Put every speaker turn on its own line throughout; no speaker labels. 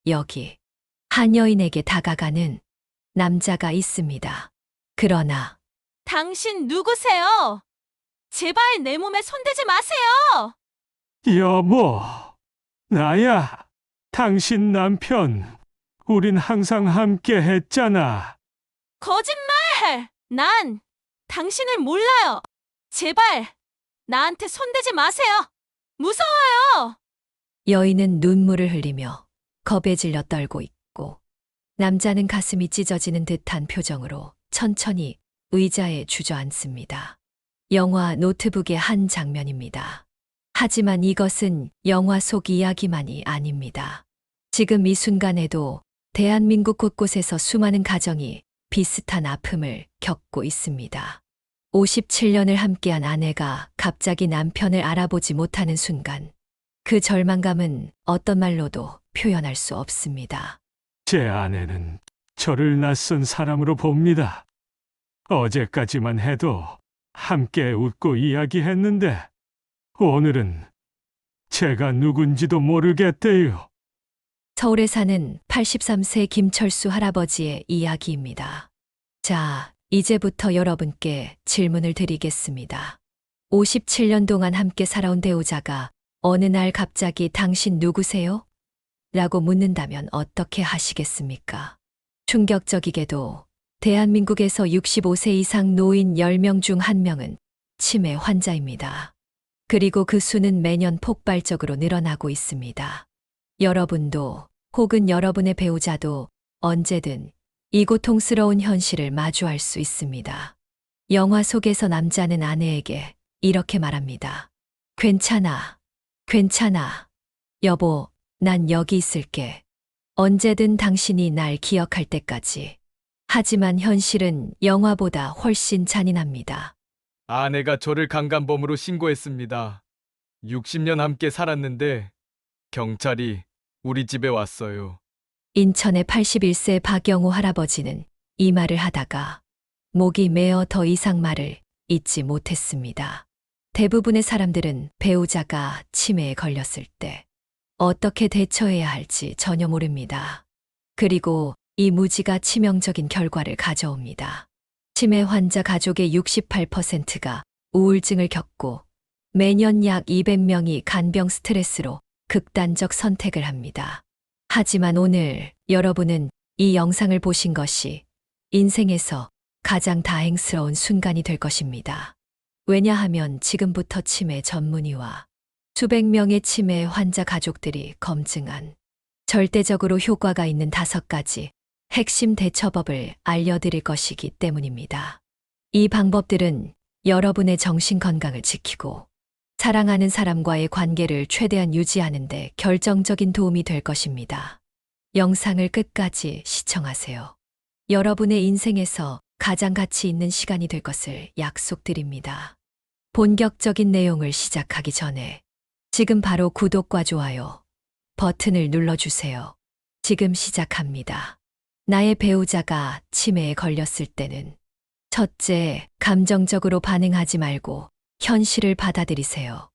여기 한 여인에게 다가가는 남자가 있습니다. 그러나
당신 누구세요? 제발 내 몸에 손대지 마세요!
여보, 나야. 당신 남편. 우린 항상 함께 했잖아.
거짓말! 난 당신을 몰라요. 제발 나한테 손대지 마세요. 무서워요.
여인은 눈물을 흘리며 겁에 질려 떨고 있고 남자는 가슴이 찢어지는 듯한 표정으로 천천히 의자에 주저앉습니다. 영화 노트북의 한 장면입니다. 하지만 이것은 영화 속 이야기만이 아닙니다. 지금 이 순간에도 대한민국 곳곳에서 수많은 가정이 비슷한 아픔을 겪고 있습니다. 57년을 함께한 아내가 갑자기 남편을 알아보지 못하는 순간, 그 절망감은 어떤 말로도 표현할 수 없습니다.
제 아내는 저를 낯선 사람으로 봅니다. 어제까지만 해도 함께 웃고 이야기했는데 오늘은 제가 누군지도 모르겠대요.
서울에 사는 83세 김철수 할아버지의 이야기입니다. 자, 이제부터 여러분께 질문을 드리겠습니다. 57년 동안 함께 살아온 배우자가 어느 날 갑자기 당신 누구세요? 라고 묻는다면 어떻게 하시겠습니까? 충격적이게도 대한민국에서 65세 이상 노인 10명 중 1명은 치매 환자입니다. 그리고 그 수는 매년 폭발적으로 늘어나고 있습니다. 여러분도 혹은 여러분의 배우자도 언제든 이 고통스러운 현실을 마주할 수 있습니다. 영화 속에서 남자는 아내에게 이렇게 말합니다. 괜찮아, 괜찮아. 여보, 난 여기 있을게. 언제든 당신이 날 기억할 때까지. 하지만 현실은 영화보다 훨씬 잔인합니다.
아내가 저를 강간범으로 신고했습니다. 60년 함께 살았는데 경찰이 우리 집에 왔어요.
인천의 81세 박영호 할아버지는 이 말을 하다가 목이 메어 더 이상 말을 잇지 못했습니다. 대부분의 사람들은 배우자가 치매에 걸렸을 때 어떻게 대처해야 할지 전혀 모릅니다. 그리고 이 무지가 치명적인 결과를 가져옵니다. 치매 환자 가족의 68%가 우울증을 겪고 매년 약 200명이 간병 스트레스로 극단적 선택을 합니다. 하지만 오늘 여러분은 이 영상을 보신 것이 인생에서 가장 다행스러운 순간이 될 것입니다. 왜냐하면 지금부터 치매 전문의와 수백 명의 치매 환자 가족들이 검증한 절대적으로 효과가 있는 5가지 핵심 대처법을 알려드릴 것이기 때문입니다. 이 방법들은 여러분의 정신 건강을 지키고 사랑하는 사람과의 관계를 최대한 유지하는 데 결정적인 도움이 될 것입니다. 영상을 끝까지 시청하세요. 여러분의 인생에서 가장 가치 있는 시간이 될 것을 약속드립니다. 본격적인 내용을 시작하기 전에 지금 바로 구독과 좋아요 버튼을 눌러주세요. 지금 시작합니다. 나의 배우자가 치매에 걸렸을 때는 첫째, 감정적으로 반응하지 말고 현실을 받아들이세요.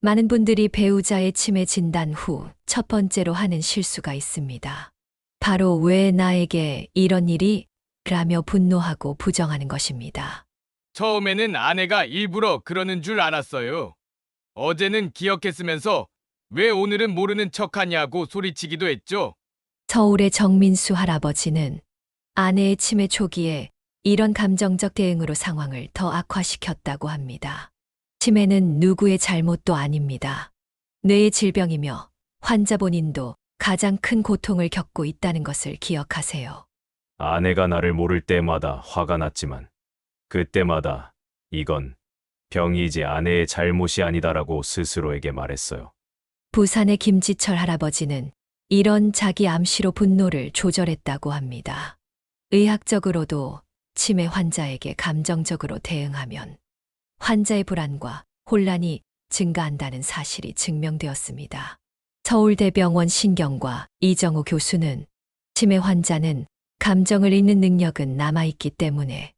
많은 분들이 배우자의 치매 진단 후 첫 번째로 하는 실수가 있습니다. 바로 왜 나에게 이런 일이? 라며 분노하고 부정하는 것입니다.
처음에는 아내가 일부러 그러는 줄 알았어요. 어제는 기억했으면서 왜 오늘은 모르는 척하냐고 소리치기도 했죠.
서울의 정민수 할아버지는 아내의 치매 초기에 이런 감정적 대응으로 상황을 더 악화시켰다고 합니다. 치매는 누구의 잘못도 아닙니다. 뇌의 질병이며 환자 본인도 가장 큰 고통을 겪고 있다는 것을 기억하세요.
아내가 나를 모를 때마다 화가 났지만 그때마다 이건 병이지 아내의 잘못이 아니다라고 스스로에게 말했어요.
부산의 김지철 할아버지는 이런 자기 암시로 분노를 조절했다고 합니다. 의학적으로도 치매 환자에게 감정적으로 대응하면 환자의 불안과 혼란이 증가한다는 사실이 증명되었습니다. 서울대병원 신경과 이정우 교수는 치매 환자는 감정을 읽는 능력은 남아있기 때문에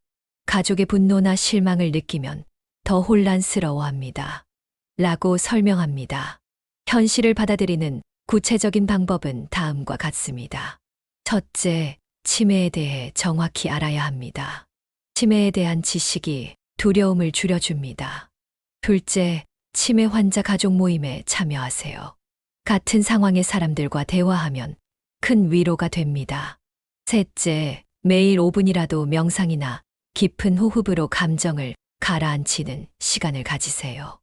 가족의 분노나 실망을 느끼면 더 혼란스러워합니다. 라고 설명합니다. 현실을 받아들이는 구체적인 방법은 다음과 같습니다. 첫째, 치매에 대해 정확히 알아야 합니다. 치매에 대한 지식이 두려움을 줄여줍니다. 둘째, 치매 환자 가족 모임에 참여하세요. 같은 상황의 사람들과 대화하면 큰 위로가 됩니다. 셋째, 매일 5분이라도 명상이나 깊은 호흡으로 감정을 가라앉히는 시간을 가지세요.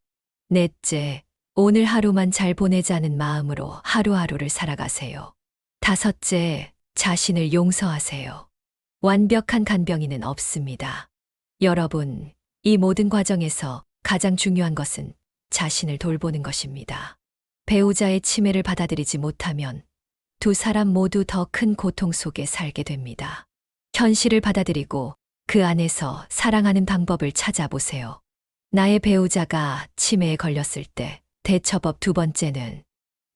넷째, 오늘 하루만 잘 보내자는 마음으로 하루하루를 살아가세요. 다섯째, 자신을 용서하세요. 완벽한 간병인은 없습니다. 여러분, 이 모든 과정에서 가장 중요한 것은 자신을 돌보는 것입니다. 배우자의 치매를 받아들이지 못하면 두 사람 모두 더 큰 고통 속에 살게 됩니다. 현실을 받아들이고 그 안에서 사랑하는 방법을 찾아보세요. 나의 배우자가 치매에 걸렸을 때 대처법 두 번째는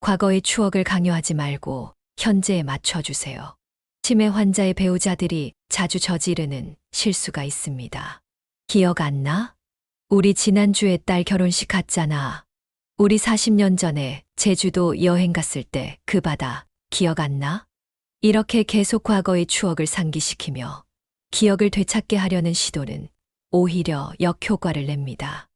과거의 추억을 강요하지 말고 현재에 맞춰주세요. 치매 환자의 배우자들이 자주 저지르는 실수가 있습니다. 기억 안 나? 우리 지난주에 딸 결혼식 갔잖아. 우리 40년 전에 제주도 여행 갔을 때 그 바다 기억 안 나? 이렇게 계속 과거의 추억을 상기시키며 기억을 되찾게 하려는 시도는 오히려 역효과를 냅니다.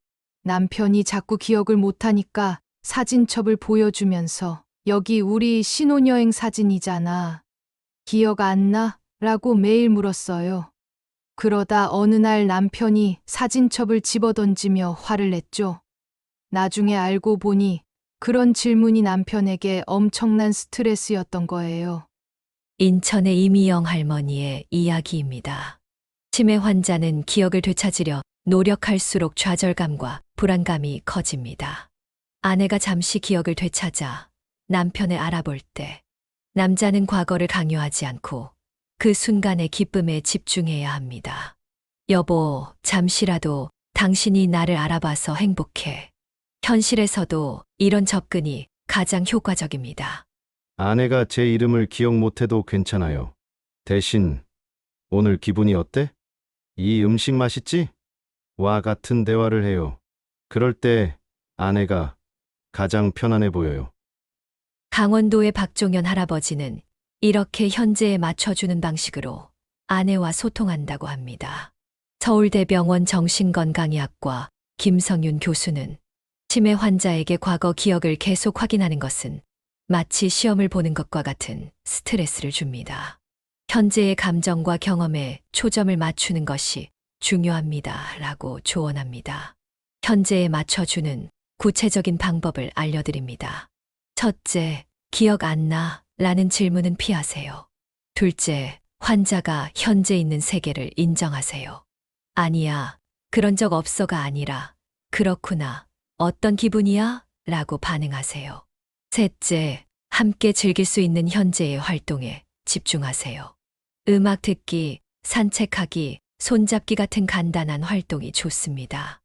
남편이 자꾸 기억을 못하니까 사진첩을 보여주면서 여기 우리 신혼여행 사진이잖아. 기억 안 나? 라고 매일 물었어요. 그러다 어느 날 남편이 사진첩을 집어던지며 화를 냈죠. 나중에 알고 보니 그런 질문이 남편에게 엄청난 스트레스였던 거예요.
인천의 이미영 할머니의 이야기입니다. 치매 환자는 기억을 되찾으려 노력할수록 좌절감과 불안감이 커집니다. 아내가 잠시 기억을 되찾아 남편을 알아볼 때 남자는 과거를 강요하지 않고 그 순간의 기쁨에 집중해야 합니다. 여보, 잠시라도 당신이 나를 알아봐서 행복해. 현실에서도 이런 접근이 가장 효과적입니다.
아내가 제 이름을 기억 못해도 괜찮아요. 대신 오늘 기분이 어때? 이 음식 맛있지? 와 같은 대화를 해요. 그럴 때 아내가 가장 편안해 보여요.
강원도의 박종현 할아버지는 이렇게 현재에 맞춰주는 방식으로 아내와 소통한다고 합니다. 서울대병원 정신건강의학과 김성윤 교수는 치매 환자에게 과거 기억을 계속 확인하는 것은 마치 시험을 보는 것과 같은 스트레스를 줍니다. 현재의 감정과 경험에 초점을 맞추는 것이 중요합니다. 라고 조언합니다. 현재에 맞춰주는 구체적인 방법을 알려드립니다. 첫째, 기억 안 나? 라는 질문은 피하세요. 둘째, 환자가 현재 있는 세계를 인정하세요. 아니야, 그런 적 없어가 아니라, 그렇구나, 어떤 기분이야? 라고 반응하세요. 셋째, 함께 즐길 수 있는 현재의 활동에 집중하세요. 음악 듣기, 산책하기, 손잡기 같은 간단한 활동이 좋습니다.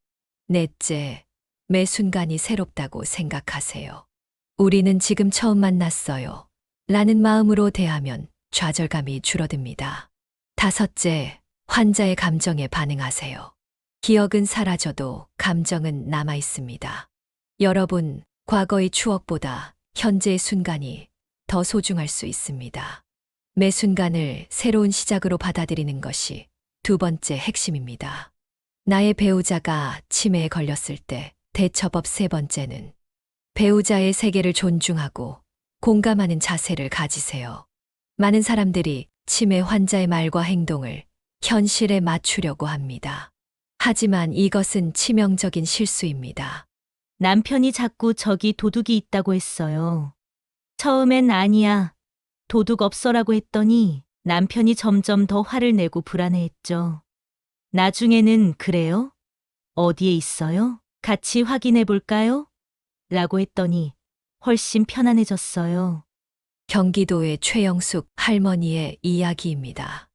넷째, 매 순간이 새롭다고 생각하세요. 우리는 지금 처음 만났어요. 라는 마음으로 대하면 좌절감이 줄어듭니다. 다섯째, 환자의 감정에 반응하세요. 기억은 사라져도 감정은 남아 있습니다. 여러분, 과거의 추억보다 현재의 순간이 더 소중할 수 있습니다. 매 순간을 새로운 시작으로 받아들이는 것이 두 번째 핵심입니다. 나의 배우자가 치매에 걸렸을 때 대처법 세 번째는 배우자의 세계를 존중하고 공감하는 자세를 가지세요. 많은 사람들이 치매 환자의 말과 행동을 현실에 맞추려고 합니다. 하지만 이것은 치명적인 실수입니다.
남편이 자꾸 저기 도둑이 있다고 했어요. 처음엔 아니야, 도둑 없어라고 했더니 남편이 점점 더 화를 내고 불안해했죠. 나중에는 그래요? 어디에 있어요? 같이 확인해 볼까요? 라고 했더니 훨씬 편안해졌어요.
경기도의 최영숙 할머니의 이야기입니다.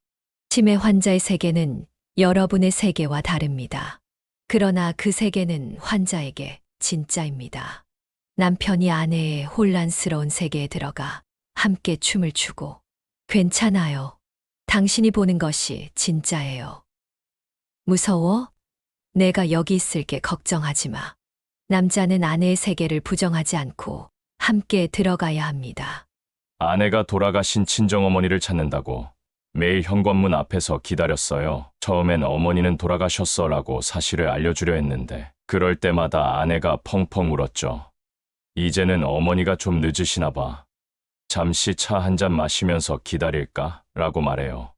치매 환자의 세계는 여러분의 세계와 다릅니다. 그러나 그 세계는 환자에게 진짜입니다. 남편이 아내의 혼란스러운 세계에 들어가 함께 춤을 추고 괜찮아요. 당신이 보는 것이 진짜예요. 무서워? 내가 여기 있을게 걱정하지 마. 남자는 아내의 세계를 부정하지 않고 함께 들어가야 합니다.
아내가 돌아가신 친정어머니를 찾는다고 매일 현관문 앞에서 기다렸어요. 처음엔 어머니는 돌아가셨어라고 사실을 알려주려 했는데 그럴 때마다 아내가 펑펑 울었죠. 이제는 어머니가 좀 늦으시나 봐. 잠시 차 한 잔 마시면서 기다릴까? 라고 말해요.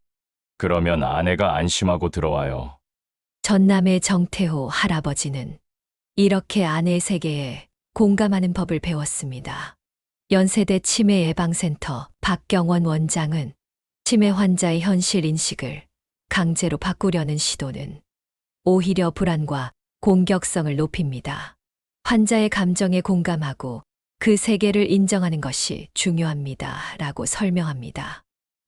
그러면 아내가 안심하고 들어와요.
전남의 정태호 할아버지는 이렇게 아내의 세계에 공감하는 법을 배웠습니다. 연세대 치매 예방센터 박경원 원장은 치매 환자의 현실 인식을 강제로 바꾸려는 시도는 오히려 불안과 공격성을 높입니다. 환자의 감정에 공감하고 그 세계를 인정하는 것이 중요합니다. 라고 설명합니다.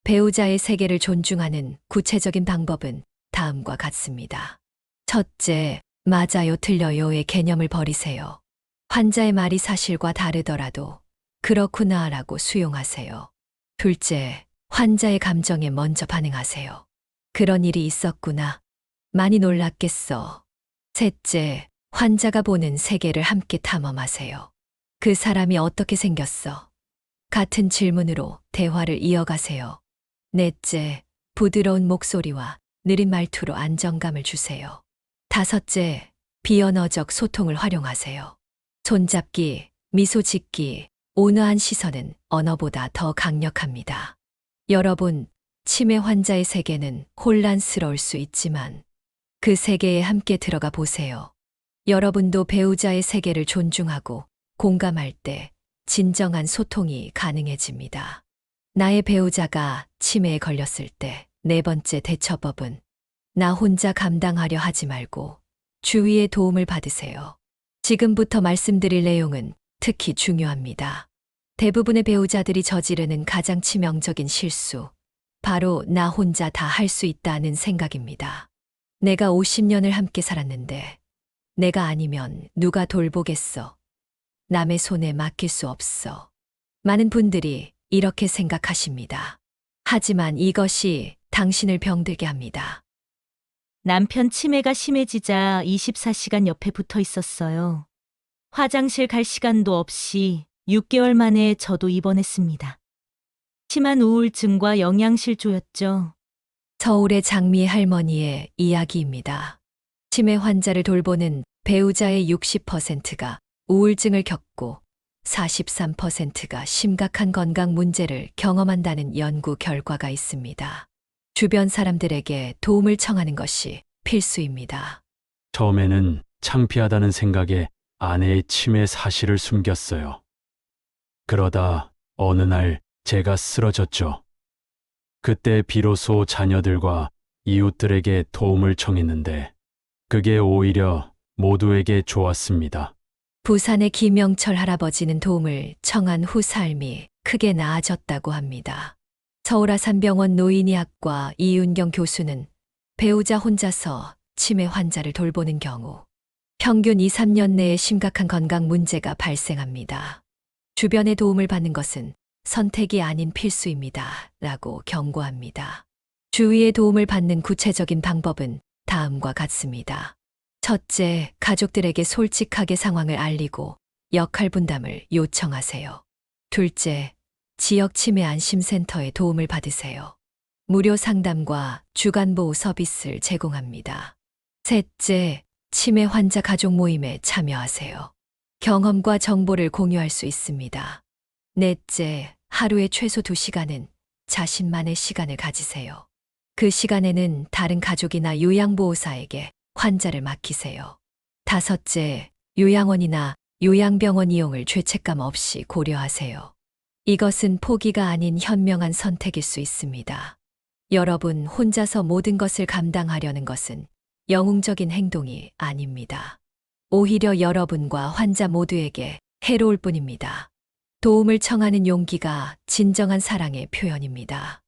배우자의 세계를 존중하는 구체적인 방법은 다음과 같습니다. 첫째, 맞아요, 틀려요의 개념을 버리세요. 환자의 말이 사실과 다르더라도 그렇구나 라고 수용하세요. 둘째, 환자의 감정에 먼저 반응하세요. 그런 일이 있었구나. 많이 놀랐겠어. 셋째, 환자가 보는 세계를 함께 탐험하세요. 그 사람이 어떻게 생겼어? 같은 질문으로 대화를 이어가세요. 넷째, 부드러운 목소리와 느린 말투로 안정감을 주세요. 다섯째, 비언어적 소통을 활용하세요. 손잡기, 미소 짓기, 온화한 시선은 언어보다 더 강력합니다. 여러분, 치매 환자의 세계는 혼란스러울 수 있지만 그 세계에 함께 들어가 보세요. 여러분도 배우자의 세계를 존중하고 공감할 때 진정한 소통이 가능해집니다. 나의 배우자가 치매에 걸렸을 때 네 번째 대처법은 나 혼자 감당하려 하지 말고 주위의 도움을 받으세요. 지금부터 말씀드릴 내용은 특히 중요합니다. 대부분의 배우자들이 저지르는 가장 치명적인 실수, 바로 나 혼자 다 할 수 있다는 생각입니다. 내가 50년을 함께 살았는데 내가 아니면 누가 돌보겠어? 남의 손에 맡길 수 없어. 많은 분들이 이렇게 생각하십니다. 하지만 이것이 당신을 병들게 합니다.
남편 치매가 심해지자 24시간 옆에 붙어 있었어요. 화장실 갈 시간도 없이 6개월 만에 저도 입원했습니다. 심한 우울증과 영양실조였죠.
서울의 장미 할머니의 이야기입니다. 치매 환자를 돌보는 배우자의 60%가 우울증을 겪고 43%가 심각한 건강 문제를 경험한다는 연구 결과가 있습니다. 주변 사람들에게 도움을 청하는 것이 필수입니다.
처음에는 창피하다는 생각에 아내의 치매 사실을 숨겼어요. 그러다 어느 날 제가 쓰러졌죠. 그때 비로소 자녀들과 이웃들에게 도움을 청했는데 그게 오히려 모두에게 좋았습니다.
부산의 김영철 할아버지는 도움을 청한 후 삶이 크게 나아졌다고 합니다. 서울 아산병원 노인의학과 이윤경 교수는 배우자 혼자서 치매 환자를 돌보는 경우 평균 2, 3년 내에 심각한 건강 문제가 발생합니다. 주변의 도움을 받는 것은 선택이 아닌 필수입니다. 라고 경고합니다. 주위의 도움을 받는 구체적인 방법은 다음과 같습니다. 첫째, 가족들에게 솔직하게 상황을 알리고 역할 분담을 요청하세요. 둘째, 지역 치매 안심센터의 도움을 받으세요. 무료 상담과 주간보호 서비스를 제공합니다. 셋째, 치매 환자 가족 모임에 참여하세요. 경험과 정보를 공유할 수 있습니다. 넷째, 하루에 최소 2시간은 자신만의 시간을 가지세요. 그 시간에는 다른 가족이나 요양보호사에게 환자를 맡기세요. 다섯째, 요양원이나 요양병원 이용을 죄책감 없이 고려하세요. 이것은 포기가 아닌 현명한 선택일 수 있습니다. 여러분 혼자서 모든 것을 감당하려는 것은 영웅적인 행동이 아닙니다. 오히려 여러분과 환자 모두에게 해로울 뿐입니다. 도움을 청하는 용기가 진정한 사랑의 표현입니다.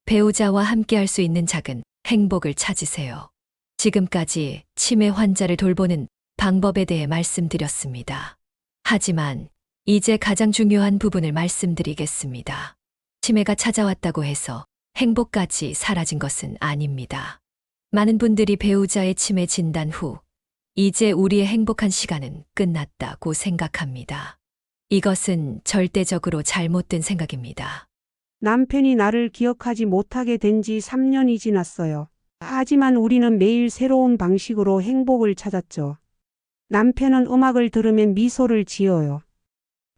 배우자와 함께할 수 있는 작은 행복을 찾으세요. 지금까지 치매 환자를 돌보는 방법에 대해 말씀드렸습니다. 하지만 이제 가장 중요한 부분을 말씀드리겠습니다. 치매가 찾아왔다고 해서 행복까지 사라진 것은 아닙니다. 많은 분들이 배우자의 치매 진단 후 이제 우리의 행복한 시간은 끝났다고 생각합니다. 이것은 절대적으로 잘못된 생각입니다.
남편이 나를 기억하지 못하게 된 지 3년이 지났어요. 하지만 우리는 매일 새로운 방식으로 행복을 찾았죠. 남편은 음악을 들으면 미소를 지어요.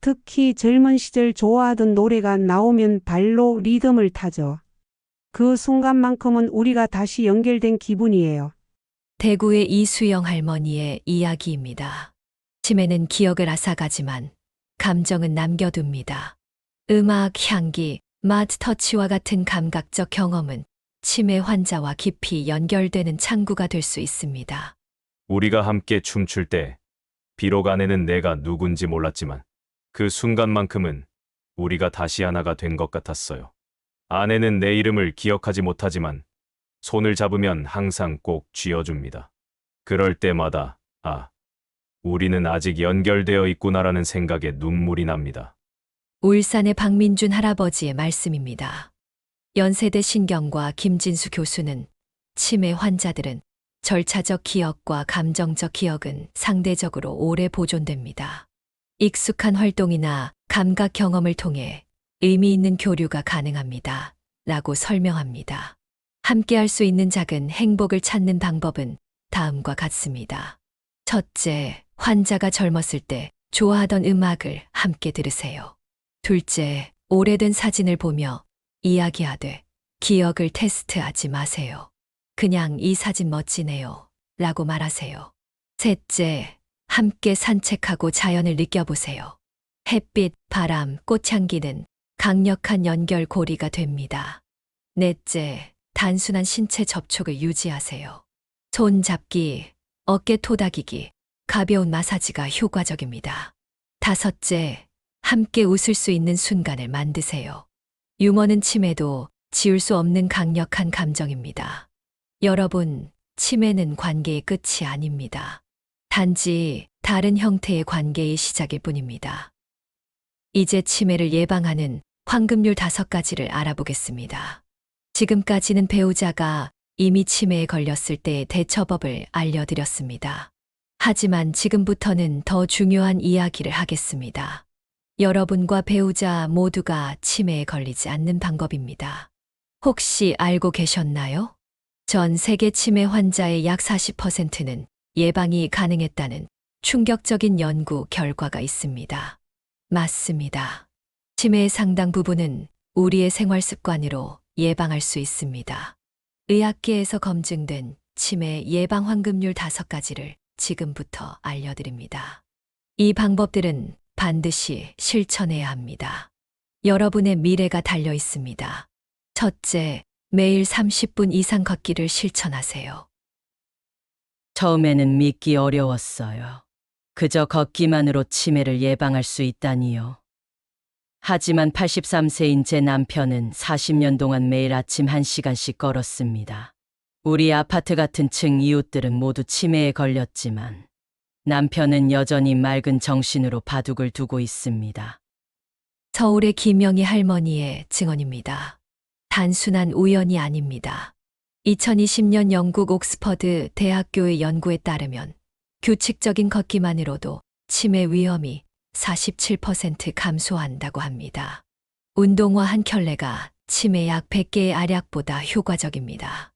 특히 젊은 시절 좋아하던 노래가 나오면 발로 리듬을 타죠. 그 순간만큼은 우리가 다시 연결된 기분이에요.
대구의 이수영 할머니의 이야기입니다. 치매는 기억을 앗아가지만 감정은 남겨둡니다. 음악, 향기, 맛, 터치와 같은 감각적 경험은 치매 환자와 깊이 연결되는 창구가 될 수 있습니다.
우리가 함께 춤출 때 비록 아내는 내가 누군지 몰랐지만 그 순간만큼은 우리가 다시 하나가 된 것 같았어요. 아내는 내 이름을 기억하지 못하지만 손을 잡으면 항상 꼭 쥐어줍니다. 그럴 때마다 우리는 아직 연결되어 있구나라는 생각에 눈물이 납니다.
울산의 박민준 할아버지의 말씀입니다. 연세대 신경과 김진수 교수는 치매 환자들은 절차적 기억과 감정적 기억은 상대적으로 오래 보존됩니다. 익숙한 활동이나 감각 경험을 통해 의미 있는 교류가 가능합니다. 라고 설명합니다. 함께 할 수 있는 작은 행복을 찾는 방법은 다음과 같습니다. 첫째, 환자가 젊었을 때 좋아하던 음악을 함께 들으세요. 둘째, 오래된 사진을 보며 이야기하되 기억을 테스트하지 마세요. 그냥 이 사진 멋지네요. 라고 말하세요. 셋째, 함께 산책하고 자연을 느껴보세요. 햇빛, 바람, 꽃향기는 강력한 연결고리가 됩니다. 넷째, 단순한 신체 접촉을 유지하세요. 손 잡기, 어깨 토닥이기, 가벼운 마사지가 효과적입니다. 다섯째, 함께 웃을 수 있는 순간을 만드세요. 유머는 치매도 지울 수 없는 강력한 감정입니다. 여러분, 치매는 관계의 끝이 아닙니다. 단지 다른 형태의 관계의 시작일 뿐입니다. 이제 치매를 예방하는 황금률 5가지를 알아보겠습니다. 지금까지는 배우자가 이미 치매에 걸렸을 때의 대처법을 알려드렸습니다. 하지만 지금부터는 더 중요한 이야기를 하겠습니다. 여러분과 배우자 모두가 치매에 걸리지 않는 방법입니다. 혹시 알고 계셨나요? 전 세계 치매 환자의 약 40%는 예방이 가능했다는 충격적인 연구 결과가 있습니다. 맞습니다. 치매의 상당 부분은 우리의 생활 습관으로 예방할 수 있습니다. 의학계에서 검증된 치매 예방 황금률 5가지를 지금부터 알려드립니다. 이 방법들은 반드시 실천해야 합니다. 여러분의 미래가 달려 있습니다. 첫째, 매일 30분 이상 걷기를 실천하세요.
처음에는 믿기 어려웠어요. 그저 걷기만으로 치매를 예방할 수 있다니요. 하지만 83세인 제 남편은 40년 동안 매일 아침 1시간씩 걸었습니다. 우리 아파트 같은 층 이웃들은 모두 치매에 걸렸지만 남편은 여전히 맑은 정신으로 바둑을 두고 있습니다.
서울의 김영희 할머니의 증언입니다. 단순한 우연이 아닙니다. 2020년 영국 옥스퍼드 대학교의 연구에 따르면 규칙적인 걷기만으로도 치매 위험이 47% 감소한다고 합니다. 운동화 한 켤레가 치매 약 100개의 알약보다 효과적입니다.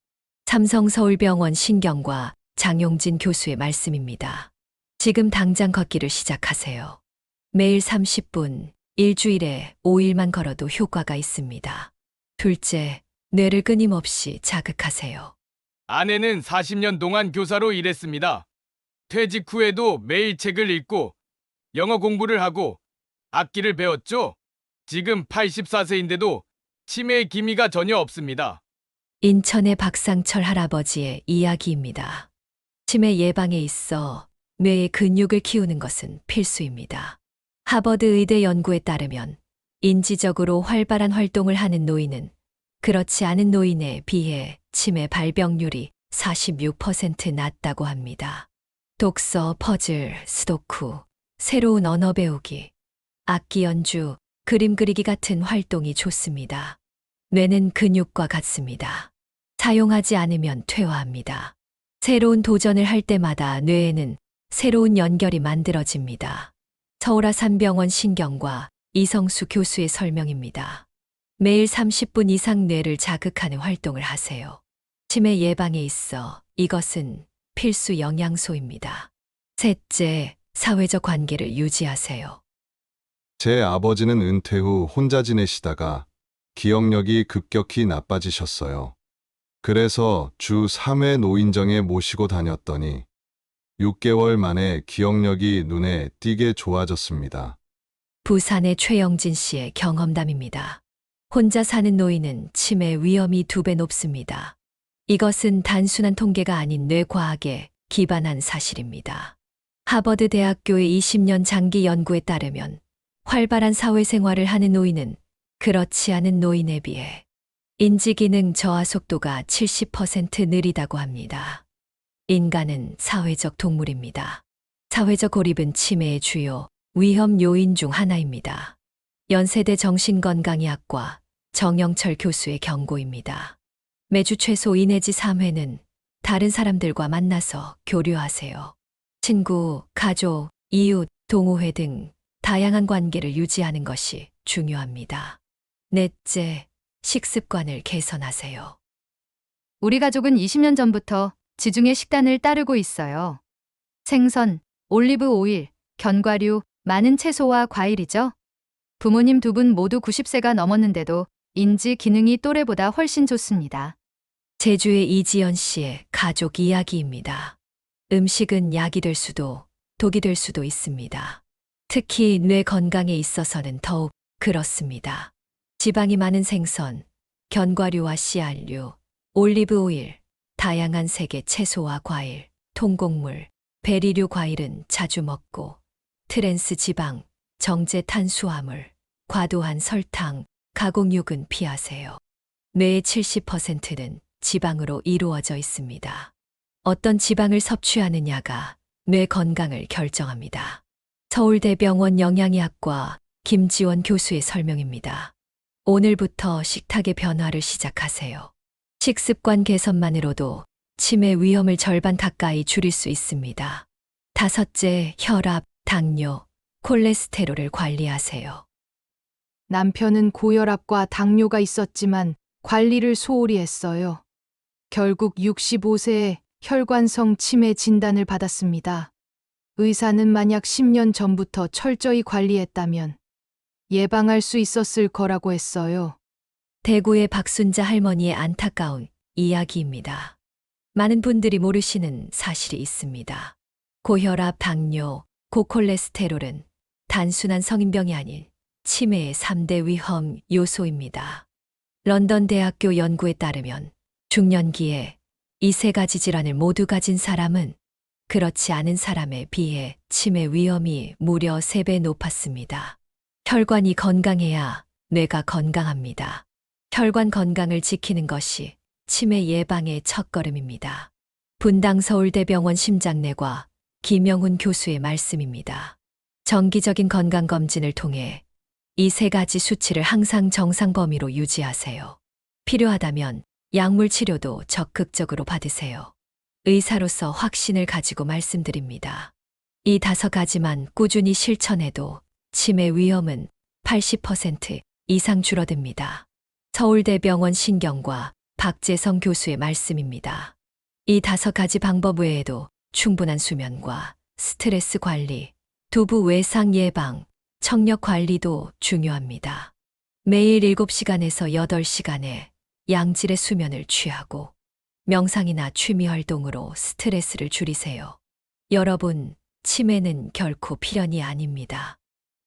삼성서울병원 신경과 장용진 교수의 말씀입니다. 지금 당장 걷기를 시작하세요. 매일 30분, 일주일에 5일만 걸어도 효과가 있습니다. 둘째, 뇌를 끊임없이 자극하세요.
아내는 40년 동안 교사로 일했습니다. 퇴직 후에도 매일 책을 읽고 영어 공부를 하고 악기를 배웠죠. 지금 84세인데도 치매의 기미가 전혀 없습니다.
인천의 박상철 할아버지의 이야기입니다. 치매 예방에 있어 뇌의 근육을 키우는 것은 필수입니다. 하버드 의대 연구에 따르면 인지적으로 활발한 활동을 하는 노인은 그렇지 않은 노인에 비해 치매 발병률이 46% 낮다고 합니다. 독서, 퍼즐, 스도쿠, 새로운 언어 배우기, 악기 연주, 그림 그리기 같은 활동이 좋습니다. 뇌는 근육과 같습니다. 사용하지 않으면 퇴화합니다. 새로운 도전을 할 때마다 뇌에는 새로운 연결이 만들어집니다. 서울아산병원 신경과 이성수 교수의 설명입니다. 매일 30분 이상 뇌를 자극하는 활동을 하세요. 치매 예방에 있어 이것은 필수 영양소입니다. 셋째, 사회적 관계를 유지하세요.
제 아버지는 은퇴 후 혼자 지내시다가 기억력이 급격히 나빠지셨어요. 그래서 주 3회 노인정에 모시고 다녔더니 6개월 만에 기억력이 눈에 띄게 좋아졌습니다.
부산의 최영진 씨의 경험담입니다. 혼자 사는 노인은 치매 위험이 2배 높습니다. 이것은 단순한 통계가 아닌 뇌과학에 기반한 사실입니다. 하버드 대학교의 20년 장기 연구에 따르면 활발한 사회생활을 하는 노인은 그렇지 않은 노인에 비해 인지기능 저하 속도가 70% 느리다고 합니다. 인간은 사회적 동물입니다. 사회적 고립은 치매의 주요 위험 요인 중 하나입니다. 연세대 정신건강의학과 정영철 교수의 경고입니다. 매주 최소 2 내지 3회는 다른 사람들과 만나서 교류하세요. 친구, 가족, 이웃, 동호회 등 다양한 관계를 유지하는 것이 중요합니다. 넷째, 식습관을 개선하세요.
우리 가족은 20년 전부터 지중해 식단을 따르고 있어요. 생선, 올리브 오일, 견과류, 많은 채소와 과일이죠. 부모님 2분 모두 90세가 넘었는데도 인지 기능이 또래보다 훨씬 좋습니다.
제주의 이지연 씨의 가족 이야기입니다. 음식은 약이 될 수도 독이 될 수도 있습니다. 특히 뇌 건강에 있어서는 더욱 그렇습니다. 지방이 많은 생선, 견과류와 씨알류, 올리브 오일, 다양한 색의 채소와 과일, 통곡물, 베리류 과일은 자주 먹고 트랜스 지방, 정제 탄수화물, 과도한 설탕, 가공육은 피하세요. 뇌의 70%는 지방으로 이루어져 있습니다. 어떤 지방을 섭취하느냐가 뇌 건강을 결정합니다. 서울대병원 영양의학과 김지원 교수의 설명입니다. 오늘부터 식탁의 변화를 시작하세요. 식습관 개선만으로도 치매 위험을 절반 가까이 줄일 수 있습니다. 다섯째, 혈압, 당뇨, 콜레스테롤을 관리하세요.
남편은 고혈압과 당뇨가 있었지만 관리를 소홀히 했어요. 결국 65세에 혈관성 치매 진단을 받았습니다. 의사는 만약 10년 전부터 철저히 관리했다면 예방할 수 있었을 거라고 했어요.
대구의 박순자 할머니의 안타까운 이야기입니다. 많은 분들이 모르시는 사실이 있습니다. 고혈압, 당뇨, 고콜레스테롤은 단순한 성인병이 아닌 치매의 3대 위험 요소입니다. 런던 대학교 연구에 따르면 중년기에 이 3가지 질환을 모두 가진 사람은 그렇지 않은 사람에 비해 치매 위험이 무려 3배 높았습니다. 혈관이 건강해야 뇌가 건강합니다. 혈관 건강을 지키는 것이 치매 예방의 첫걸음입니다. 분당 서울대병원 심장내과 김영훈 교수의 말씀입니다. 정기적인 건강검진을 통해 이 3가지 수치를 항상 정상 범위로 유지하세요. 필요하다면 약물 치료도 적극적으로 받으세요. 의사로서 확신을 가지고 말씀드립니다. 이 5가지만 꾸준히 실천해도 치매 위험은 80% 이상 줄어듭니다. 서울대병원 신경과 박재성 교수의 말씀입니다. 이 5가지 방법 외에도 충분한 수면과 스트레스 관리, 두부 외상 예방, 청력 관리도 중요합니다. 매일 7시간에서 8시간의 양질의 수면을 취하고 명상이나 취미 활동으로 스트레스를 줄이세요. 여러분, 치매는 결코 필연이 아닙니다.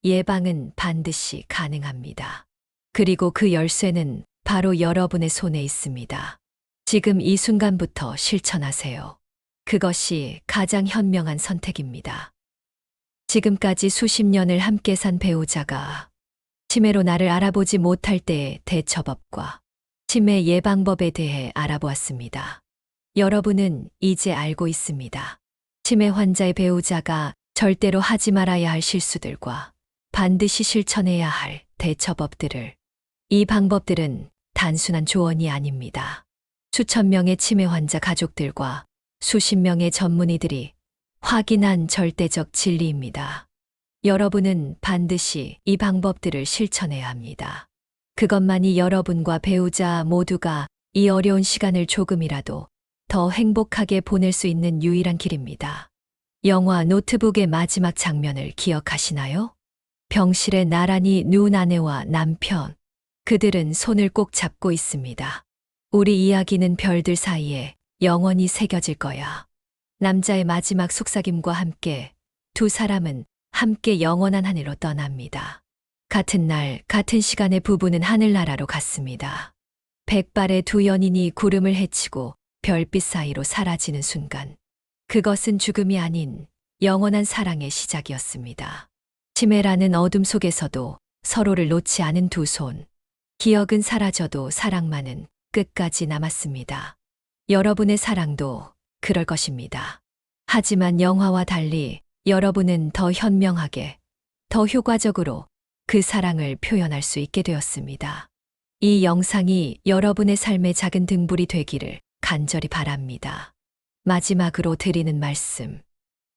예방은 반드시 가능합니다. 그리고 그 열쇠는 바로 여러분의 손에 있습니다. 지금 이 순간부터 실천하세요. 그것이 가장 현명한 선택입니다. 지금까지 수십 년을 함께 산 배우자가 치매로 나를 알아보지 못할 때의 대처법과 치매 예방법에 대해 알아보았습니다. 여러분은 이제 알고 있습니다. 치매 환자의 배우자가 절대로 하지 말아야 할 실수들과 반드시 실천해야 할 대처법들을. 이 방법들은 단순한 조언이 아닙니다. 수천 명의 치매 환자 가족들과 수십 명의 전문의들이 확인한 절대적 진리입니다. 여러분은 반드시 이 방법들을 실천해야 합니다. 그것만이 여러분과 배우자 모두가 이 어려운 시간을 조금이라도 더 행복하게 보낼 수 있는 유일한 길입니다. 영화 노트북의 마지막 장면을 기억하시나요? 병실에 나란히 누운 아내와 남편. 그들은 손을 꼭 잡고 있습니다. 우리 이야기는 별들 사이에 영원히 새겨질 거야. 남자의 마지막 속삭임과 함께 두 사람은 함께 영원한 하늘로 떠납니다. 같은 날, 같은 시간에 부부는 하늘나라로 갔습니다. 백발의 두 연인이 구름을 헤치고 별빛 사이로 사라지는 순간, 그것은 죽음이 아닌 영원한 사랑의 시작이었습니다. 치매라는 어둠 속에서도 서로를 놓지 않은 두 손. 기억은 사라져도 사랑만은 끝까지 남았습니다. 여러분의 사랑도 그럴 것입니다. 하지만 영화와 달리 여러분은 더 현명하게, 더 효과적으로 그 사랑을 표현할 수 있게 되었습니다. 이 영상이 여러분의 삶의 작은 등불이 되기를 간절히 바랍니다. 마지막으로 드리는 말씀.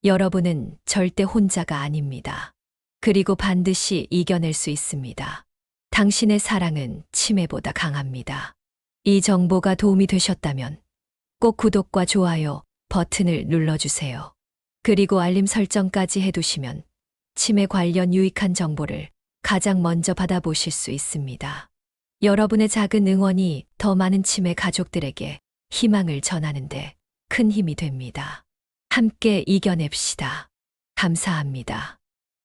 여러분은 절대 혼자가 아닙니다. 그리고 반드시 이겨낼 수 있습니다. 당신의 사랑은 치매보다 강합니다. 이 정보가 도움이 되셨다면 꼭 구독과 좋아요 버튼을 눌러주세요. 그리고 알림 설정까지 해두시면 치매 관련 유익한 정보를 가장 먼저 받아보실 수 있습니다. 여러분의 작은 응원이 더 많은 치매 가족들에게 희망을 전하는데 큰 힘이 됩니다. 함께 이겨냅시다. 감사합니다.